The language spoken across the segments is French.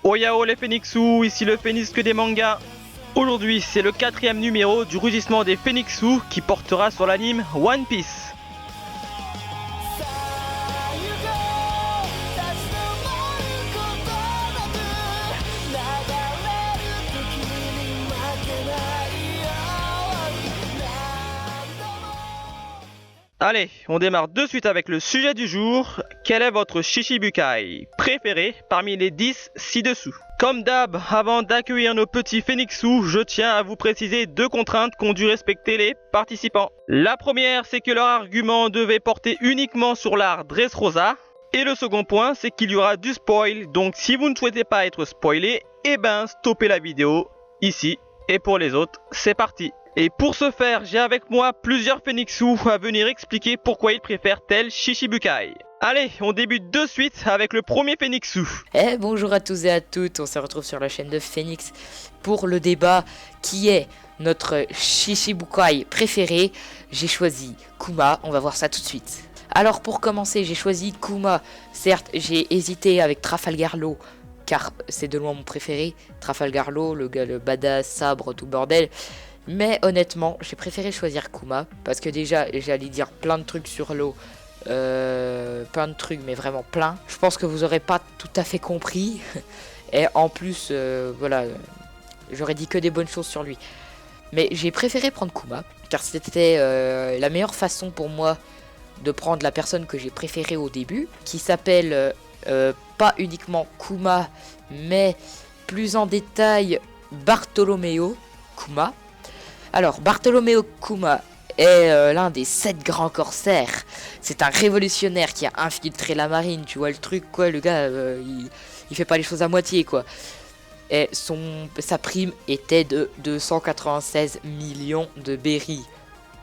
Oyao les Phoenixu, ici le Phoenix que des mangas. Aujourd'hui, c'est le 4e numéro du rugissement des Phoenixu qui portera sur l'anime One Piece. Allez, on démarre de suite avec le sujet du jour. Quel est votre Shishibukai préféré parmi les 10 ci-dessous? Comme d'hab, avant d'accueillir nos petits Phoenixu, je tiens à vous préciser 2 contraintes qu'ont dû respecter les participants. La première, c'est que leur argument devait porter uniquement sur l'art Dressrosa. Et le second point, c'est qu'il y aura du spoil, donc si vous ne souhaitez pas être spoilé, eh ben stoppez la vidéo ici. Et pour les autres, c'est parti. Et pour ce faire, j'ai avec moi plusieurs Phoenixu à venir expliquer pourquoi ils préfèrent tel Shishibukai. Allez, on débute de suite avec le premier Phoenixu. Bonjour à tous et à toutes, on se retrouve sur la chaîne de Phoenix pour le débat qui est notre Shishibukai préféré. J'ai choisi Kuma, on va voir ça tout de suite. Alors pour commencer, j'ai choisi Kuma. Certes, j'ai hésité avec Trafalgar Law, car c'est de loin mon préféré. Trafalgar Law, le gars, le badass, sabre, tout bordel. Mais honnêtement, j'ai préféré choisir Kuma, parce que déjà, j'allais dire plein de trucs sur l'eau. Plein de trucs, mais vraiment plein. Je pense que vous aurez pas tout à fait compris. Et en plus, voilà, j'aurais dit que des bonnes choses sur lui. Mais j'ai préféré prendre Kuma, car c'était la meilleure façon pour moi de prendre la personne que j'ai préférée au début, qui s'appelle pas uniquement Kuma, mais plus en détail Bartolomeo Kuma. Alors, Bartolomeo Kuma est l'un des 7 grands corsaires. C'est un révolutionnaire qui a infiltré la marine, tu vois le truc, quoi. Le gars, il fait pas les choses à moitié, quoi. Et sa prime était de 296 millions de berries.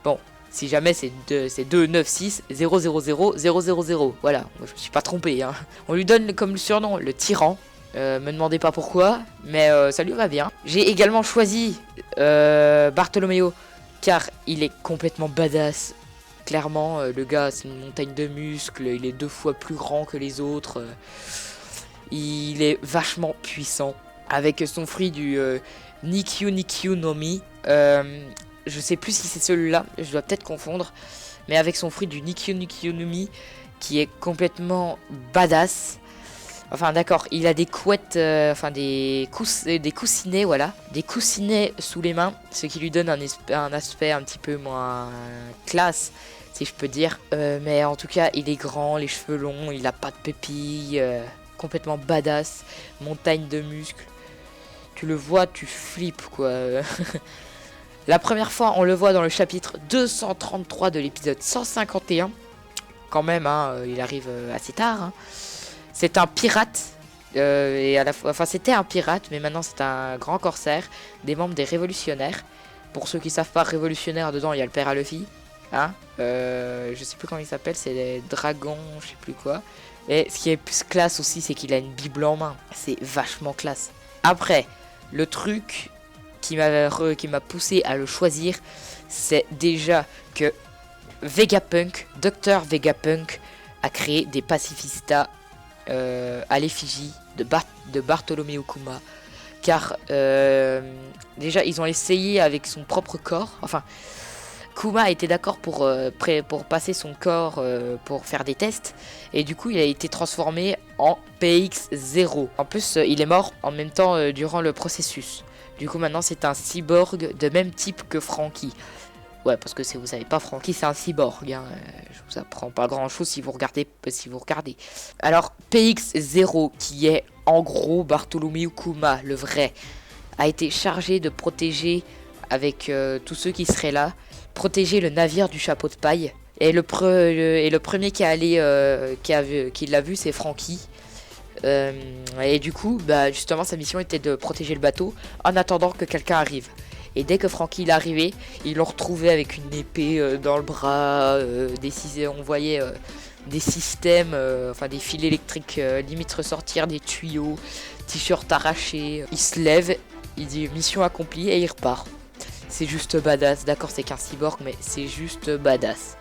Bon, si jamais c'est 296 000 000. Voilà, je me suis pas trompé, hein. On lui donne comme surnom le tyran. Me demandez pas pourquoi, mais ça lui va bien. J'ai également choisi Bartolomeo, car il est complètement badass. Clairement, le gars, c'est une montagne de muscles, il est 2 fois plus grand que les autres. Il est vachement puissant. Avec son fruit du Nikyu no Mi. Je sais plus si c'est celui-là, je dois peut-être confondre. Mais avec son fruit du Nikyu no Mi, qui est complètement badass. Enfin d'accord, il a des couettes, des coussinets, voilà. Des coussinets sous les mains, ce qui lui donne un aspect un petit peu moins classe, si je peux dire. Mais en tout cas, il est grand, les cheveux longs, il a pas de pépilles, complètement badass, montagne de muscles. Tu le vois, tu flippes, quoi. La première fois, on le voit dans le chapitre 233 de l'épisode 151. Quand même, hein, il arrive assez tard, hein. C'est un pirate, et à la fois, enfin c'était un pirate, mais maintenant c'est un grand corsaire, des membres des révolutionnaires. Pour ceux qui savent pas, révolutionnaire, dedans il y a le père à Luffy, hein. Je sais plus comment il s'appelle, c'est les dragons, je sais plus quoi. Et ce qui est plus classe aussi, c'est qu'il a une bible en main, c'est vachement classe. Après, le truc qui m'a poussé à le choisir, c'est déjà que Vegapunk, Dr Vegapunk, a créé des pacifistas à l'effigie de Bartolomeo Kuma, car déjà ils ont essayé avec son propre corps. Enfin, Kuma était d'accord pour passer son corps pour faire des tests, et du coup il a été transformé en PX0. En plus il est mort en même temps durant le processus. Du coup maintenant c'est un cyborg de même type que Franky. Ouais, parce que si vous savez pas, Franky c'est un cyborg, hein. Je vous apprends pas grand chose si vous regardez. Alors, PX0, qui est en gros Bartolomeo Kuma, le vrai, a été chargé de protéger, avec tous ceux qui seraient là, protéger le navire du chapeau de paille. Et le premier qui l'a vu, c'est Franky. Et du coup, bah, justement, sa mission était de protéger le bateau en attendant que quelqu'un arrive. Et dès que Franky est arrivé, ils l'ont retrouvé avec une épée dans le bras, on voyait des systèmes, des fils électriques limite ressortir, des tuyaux, t-shirt arraché. Il se lève, il dit mission accomplie et il repart. C'est juste badass, d'accord c'est qu'un cyborg, mais c'est juste badass.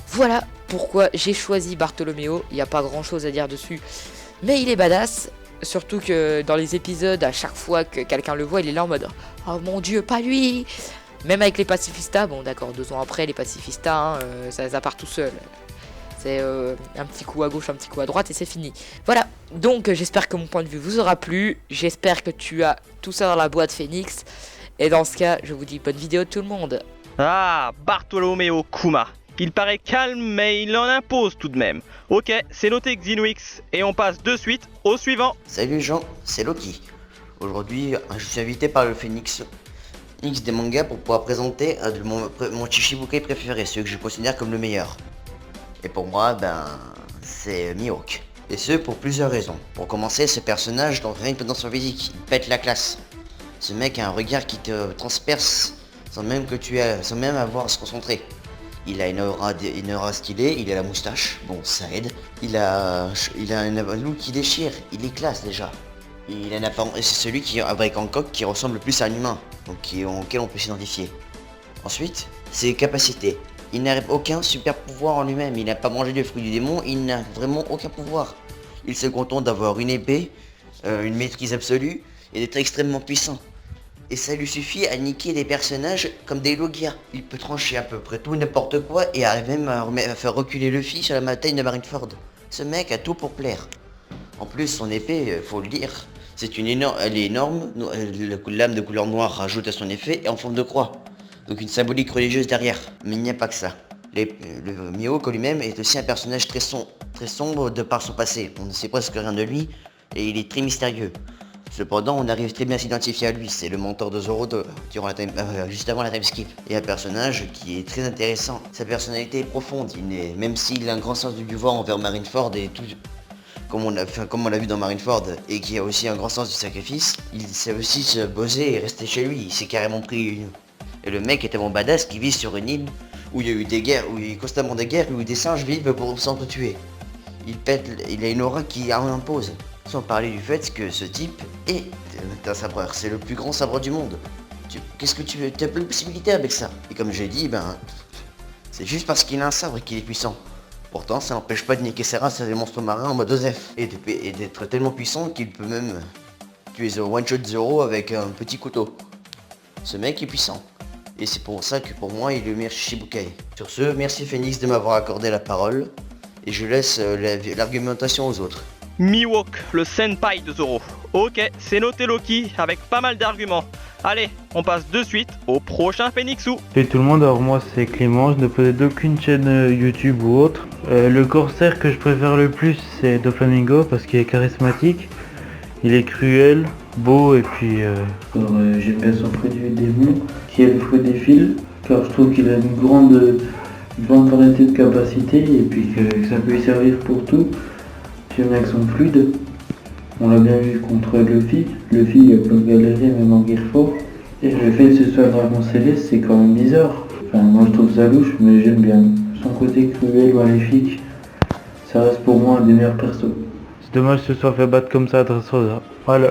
Voilà pourquoi j'ai choisi Bartolomeo, il n'y a pas grand chose à dire dessus, mais il est badass. Surtout que dans les épisodes, à chaque fois que quelqu'un le voit, il est là en mode « Oh mon dieu, pas lui !» Même avec les pacifistas, bon d'accord, 2 ans après, les pacifistas, ça part tout seul. C'est un petit coup à gauche, un petit coup à droite et c'est fini. Voilà, donc j'espère que mon point de vue vous aura plu. J'espère que tu as tout ça dans la boîte Phoenix. Et dans ce cas, je vous dis bonne vidéo tout le monde. Ah, Bartolomeo Kuma. Il paraît calme, mais il en impose tout de même. Ok, c'est noté Xinwix, et on passe de suite au suivant. Salut les gens, c'est Loki. Aujourd'hui, je suis invité par le Phoenix des mangas pour pouvoir présenter mon Chichibukai préféré, celui que je considère comme le meilleur. Et pour moi, c'est Mihawk. Et ce, pour plusieurs raisons. Pour commencer, ce personnage, rien que dans son physique, il pète la classe. Ce mec a un regard qui te transperce sans même avoir à se concentrer. Il a une aura stylée, il a la moustache, bon ça aide. Il a un look qui déchire, il est classe déjà. Il a une apparence, c'est celui qui avec Hancock qui ressemble le plus à un humain, donc auquel on peut s'identifier. Ensuite, ses capacités. Il n'a aucun super pouvoir en lui-même, il n'a pas mangé le fruit du démon, il n'a vraiment aucun pouvoir. Il se contente d'avoir une épée, une maîtrise absolue et d'être extrêmement puissant. Et ça lui suffit à niquer des personnages comme des Logia. Il peut trancher à peu près tout n'importe quoi et arrive même à faire reculer Luffy sur la bataille de Marineford. Ce mec a tout pour plaire. En plus, son épée, faut le dire, elle est énorme, la lame de couleur noire rajoute à son effet et en forme de croix. Donc une symbolique religieuse derrière. Mais il n'y a pas que ça. Le Mihawk lui-même est aussi un personnage très sombre de par son passé. On ne sait presque rien de lui et il est très mystérieux. Cependant, on arrive très bien à s'identifier à lui, c'est le mentor de Zoro juste avant la time skip. Et un personnage qui est très intéressant. Sa personnalité est profonde, même s'il a un grand sens du devoir envers Marineford et tout, comme on l'a vu dans Marineford, et qui a aussi un grand sens du sacrifice, il sait aussi se poser et rester chez lui, il s'est carrément pris une. Et le mec est tellement badass qu'il vit sur une île où il y a eu des guerres, où il y a eu constamment des guerres, où des singes vivent pour s'entretuer. Il a une aura qui impose. Sans parler du fait que ce type est un sabreur, c'est le plus grand sabreur du monde. Qu'est-ce que tu veux? Tu as plein de possibilités avec ça. Et comme j'ai dit, c'est juste parce qu'il a un sabre qu'il est puissant. Pourtant, ça n'empêche pas de niquer ses races à des monstres marins en mode OZEF. Et d'être tellement puissant qu'il peut même tuer One Shot Zero avec un petit couteau. Ce mec est puissant. Et c'est pour ça que pour moi, il est le meilleur Shichibukai. Sur ce, merci Phoenix de m'avoir accordé la parole. Et je laisse l'argumentation aux autres. Mihawk, le senpai de Zoro. Ok, c'est noté Loki, avec pas mal d'arguments. Allez, on passe de suite au prochain Phoenixou. Salut tout le monde, alors moi c'est Clément, je ne possède aucune chaîne YouTube ou autre. Le corsaire que je préfère le plus c'est Doflamingo parce qu'il est charismatique, il est cruel, beau et puis j'aime bien son fruit du démon qui est le fruit des fils car je trouve qu'il a une grande variété de capacités et puis que ça peut lui servir pour tout. J'aime bien que son fluide. On l'a bien vu contre Luffy il a pas galéré même en Gearfort. Et le fait que ce soit un dragon céleste c'est quand même bizarre. Enfin moi je trouve ça louche mais j'aime bien. Son côté cruel, maléfique, ça reste pour moi un des meilleurs persos. C'est dommage que ce soit fait battre comme ça à Dressrosa. Voilà.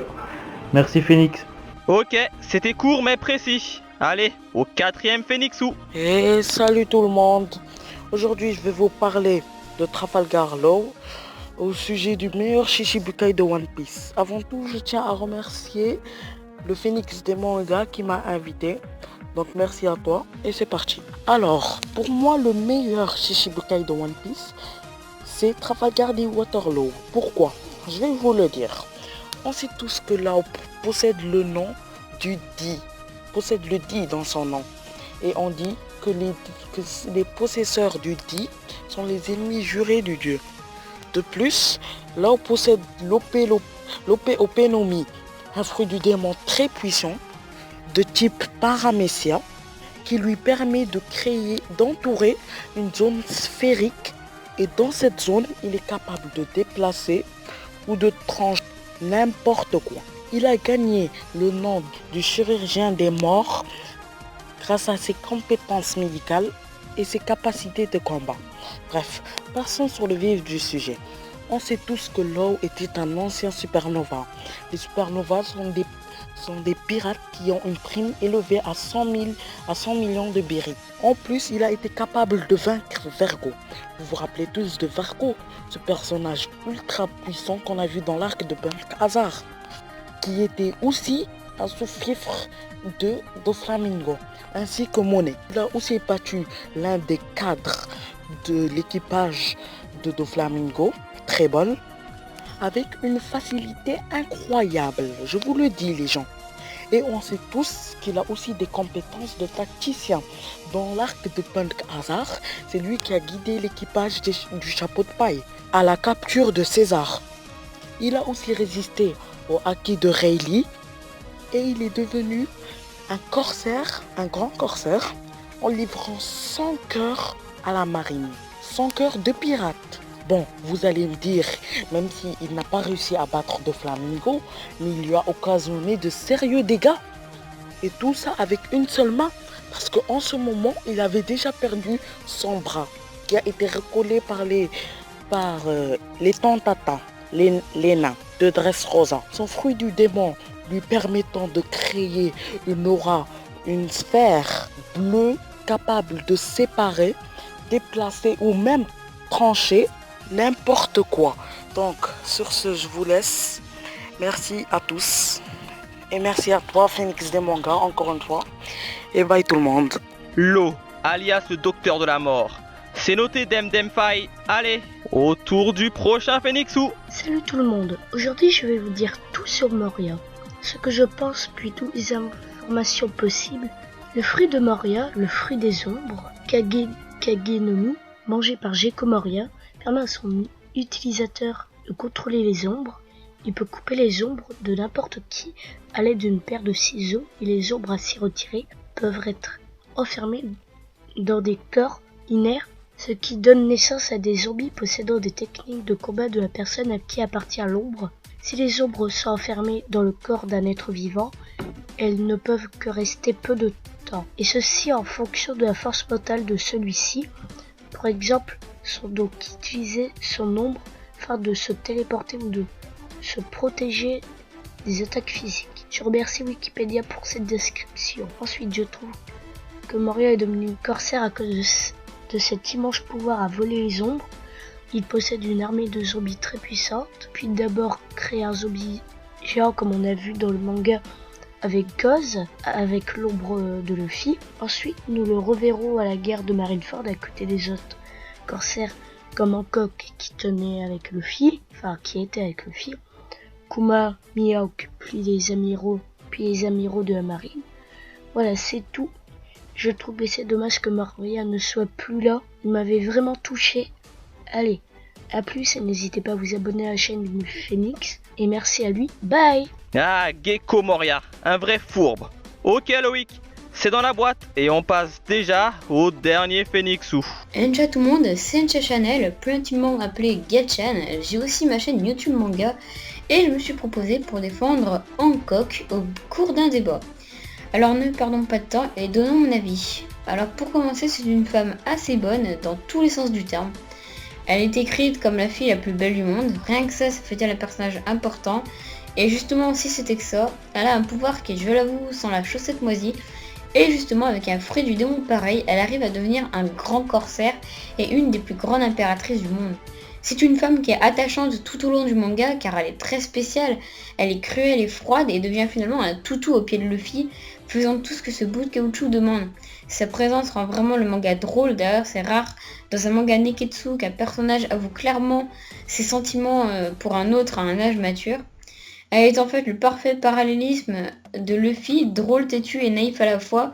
Merci Phoenix. Ok, c'était court mais précis. Allez, au 4ème Phoenixou. Et salut tout le monde. Aujourd'hui je vais vous parler de Trafalgar Law au sujet du meilleur Chichibukai de One Piece. Avant tout, je tiens à remercier le Phoenix des mangas qui m'a invité. Donc merci à toi et c'est parti. Alors, pour moi le meilleur Chichibukai de One Piece, c'est Trafalgar Waterloo. Pourquoi? Je vais vous le dire. On sait tous que Law possède le nom du Di, possède le Di dans son nom. Et on dit que les possesseurs du Di sont les ennemis jurés du dieu. De plus, Law possède l'Openomi, un fruit du démon très puissant, de type paramécia, qui lui permet d'entourer une zone sphérique. Et dans cette zone, il est capable de déplacer ou de trancher n'importe quoi. Il a gagné le nom du chirurgien des morts grâce à ses compétences médicales et ses capacités de combat. Bref, passons sur le vif du sujet. On sait tous que Law était un ancien supernova. Les supernovas sont des pirates qui ont une prime élevée à 100 millions de berries. En plus, il a été capable de vaincre Vergo. Vous vous rappelez tous de Vergo, ce personnage ultra puissant qu'on a vu dans l'arc de Balthazar, qui était aussi un sous-fifre de Doflamingo, ainsi que Monet. Il a aussi battu l'un des cadres de l'équipage de Doflamingo, Trébol, avec une facilité incroyable, je vous le dis les gens. Et on sait tous qu'il a aussi des compétences de tacticien. Dans l'arc de Balthazar, c'est lui qui a guidé l'équipage du chapeau de paille à la capture de César. Il a aussi résisté au acquis de Rayleigh et il est devenu un corsaire, un grand corsaire, en livrant 100 cœurs à la marine, 100 cœurs de pirate. Bon, vous allez me dire, même s'il n'a pas réussi à battre Doflamingo, mais il lui a occasionné de sérieux dégâts. Et tout ça avec une seule main, parce qu'en ce moment, il avait déjà perdu son bras, qui a été recollé par les Tantatans, les nains de Dressrosa. Son fruit du démon lui permettant de créer une aura, une sphère bleue capable de séparer, déplacer ou même trancher n'importe quoi. Donc sur ce, je vous laisse. Merci à tous. Et merci à toi, Phoenix des mangas, encore une fois. Et bye tout le monde. Lo, alias le docteur de la mort. C'est noté Demdemfai. Allez, au tour du prochain Phoenixou. Salut tout le monde. Aujourd'hui, je vais vous dire tout sur Moria. Ce que je pense, puis toutes les informations possibles. Le fruit de Moria, le fruit des ombres, Kagenomi, mangé par Gecko Moria, permet à son utilisateur de contrôler les ombres. Il peut couper les ombres de n'importe qui à l'aide d'une paire de ciseaux et les ombres ainsi retirées peuvent être enfermées dans des corps inertes, ce qui donne naissance à des zombies possédant des techniques de combat de la personne à qui appartient l'ombre. Si les ombres sont enfermées dans le corps d'un être vivant, elles ne peuvent que rester peu de temps, et ceci en fonction de la force mentale de celui-ci. Par exemple, sont donc utiliser son ombre afin de se téléporter ou de se protéger des attaques physiques. Je remercie Wikipédia pour cette description. Ensuite, je trouve que Moria est devenu corsaire à cause de cet immense pouvoir à voler les ombres. Il possède une armée de zombies très puissante, puis d'abord créer un zombie géant comme on a vu dans le manga avec Goz, avec l'ombre de Luffy. Ensuite, nous le reverrons à la guerre de Marineford à côté des autres corsaires comme Hancock qui tenait avec Luffy, enfin qui était avec Luffy, Kuma, Mihawk, puis les amiraux de la marine. Voilà, c'est tout. Je trouve que c'est dommage que Moria ne soit plus là. Il m'avait vraiment touché. Allez, à plus et n'hésitez pas à vous abonner à la chaîne du Phoenix. Et merci à lui. Bye. Ah, Gecko Moria, un vrai fourbe. Ok Loïc, c'est dans la boîte et on passe déjà au dernier Phoenixou. Ciao tout le monde, c'est Encha Channel, plus intimement appelé Gatchan. J'ai aussi ma chaîne YouTube Manga et je me suis proposé pour défendre Hancock au cours d'un débat. Alors ne perdons pas de temps et donnons mon avis. Alors pour commencer, c'est une femme assez bonne dans tous les sens du terme. Elle est écrite comme la fille la plus belle du monde, rien que ça fait d'elle un personnage important. Et justement aussi c'était que ça, elle a un pouvoir qui, je l'avoue, sans la chaussette moisie. Et justement avec un fruit du démon pareil, elle arrive à devenir un grand corsaire et une des plus grandes impératrices du monde. C'est une femme qui est attachante tout au long du manga car elle est très spéciale, elle est cruelle et froide et devient finalement un toutou au pied de Luffy, faisant tout ce que ce bout de caoutchouc demande. Sa présence rend vraiment le manga drôle, d'ailleurs c'est rare dans un manga Neketsu qu'un personnage avoue clairement ses sentiments pour un autre à un âge mature. Elle est en fait le parfait parallélisme de Luffy, drôle, têtu et naïf à la fois,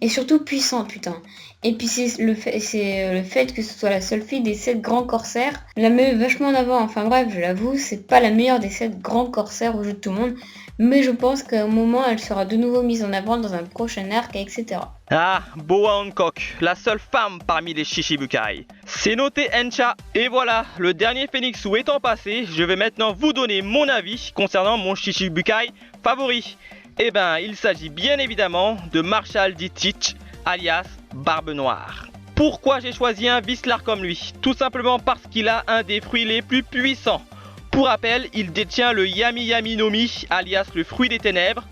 et surtout puissant, putain. Et puis c'est le fait que ce soit la seule fille des 7 grands corsaires, la met vachement en avant. Enfin bref, je l'avoue, c'est pas la meilleure des 7 grands corsaires au jeu de tout le monde, mais je pense qu'à un moment, elle sera de nouveau mise en avant dans un prochain arc, etc. Ah, Boa Hancock, la seule femme parmi les Shishibukai. C'est noté Encha. Et voilà, le dernier Phoenixou étant passé, je vais maintenant vous donner mon avis concernant mon Shishibukai favori. Eh ben, il s'agit bien évidemment de Marshall D. Teach, alias Barbe Noire. Pourquoi j'ai choisi un Vislar comme lui? Tout simplement parce qu'il a un des fruits les plus puissants. Pour rappel, il détient le Yami Yami no Mi, alias le fruit des ténèbres.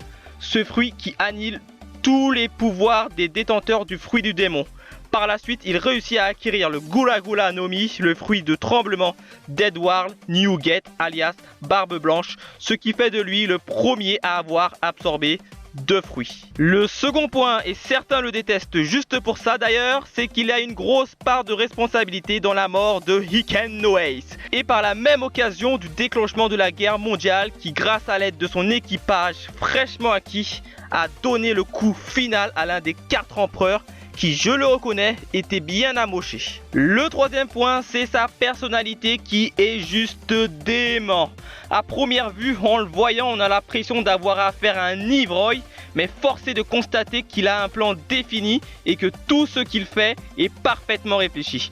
ce fruit qui annihile tous les pouvoirs des détenteurs du fruit du démon. Par la suite, il réussit à acquérir le Gula Gula no Mi, le fruit de tremblement d'Edward Newgate, alias Barbe Blanche, ce qui fait de lui le premier à avoir absorbé 2 fruits. Le second point, et certains le détestent juste pour ça d'ailleurs, c'est qu'il a une grosse part de responsabilité dans la mort de Hiken no Ace, et par la même occasion du déclenchement de la guerre mondiale qui, grâce à l'aide de son équipage fraîchement acquis, a donné le coup final à l'un des 4 empereurs qui, je le reconnais, était bien amoché. Le troisième point, c'est sa personnalité qui est juste dément. À première vue, en le voyant, on a l'impression d'avoir affaire à un ivrogne, mais force est de constater qu'il a un plan défini et que tout ce qu'il fait est parfaitement réfléchi.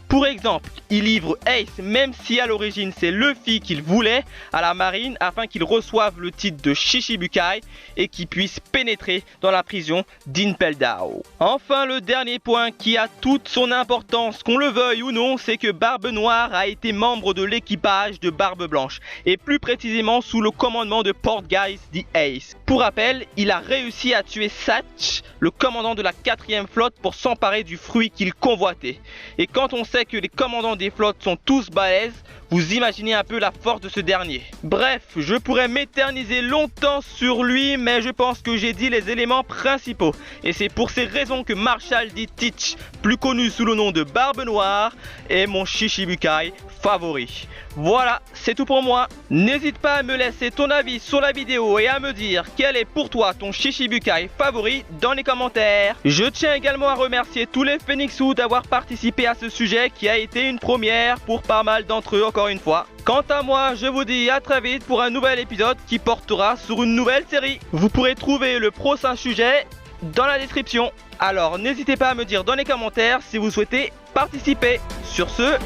Pour exemple, il livre Ace, même si à l'origine c'est Luffy qu'il voulait, à la marine afin qu'il reçoive le titre de Shishibukai et qu'il puisse pénétrer dans la prison d'Impel Down. Enfin, le dernier point qui a toute son importance, qu'on le veuille ou non, c'est que Barbe Noire a été membre de l'équipage de Barbe Blanche, et plus précisément sous le commandement de Portgeist the Ace. Pour rappel, il a réussi à tuer Satch, le commandant de la 4e flotte, pour s'emparer du fruit qu'il convoitait. Et quand on sait que les commandants des flottes sont tous balèzes, vous imaginez un peu la force de ce dernier. Bref, je pourrais m'éterniser longtemps sur lui, mais je pense que j'ai dit les éléments principaux. Et c'est pour ces raisons que Marshall D. Teach, plus connu sous le nom de Barbe Noire, est mon Shishibukai favori. Voilà, c'est tout pour moi. N'hésite pas à me laisser ton avis sur la vidéo et à me dire quel est pour toi ton Shishibukai favori dans les commentaires. Je tiens également à remercier tous les Phoenixous d'avoir participé à ce sujet qui a été une première pour pas mal d'entre eux encore une fois. Quant à moi, je vous dis à très vite pour un nouvel épisode qui portera sur une nouvelle série. Vous pourrez trouver le prochain sujet dans la description. Alors n'hésitez pas à me dire dans les commentaires si vous souhaitez participer. Sur ce,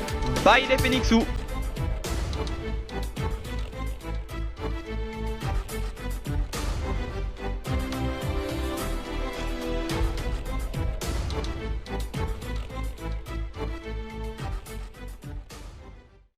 bye les Phoenixous.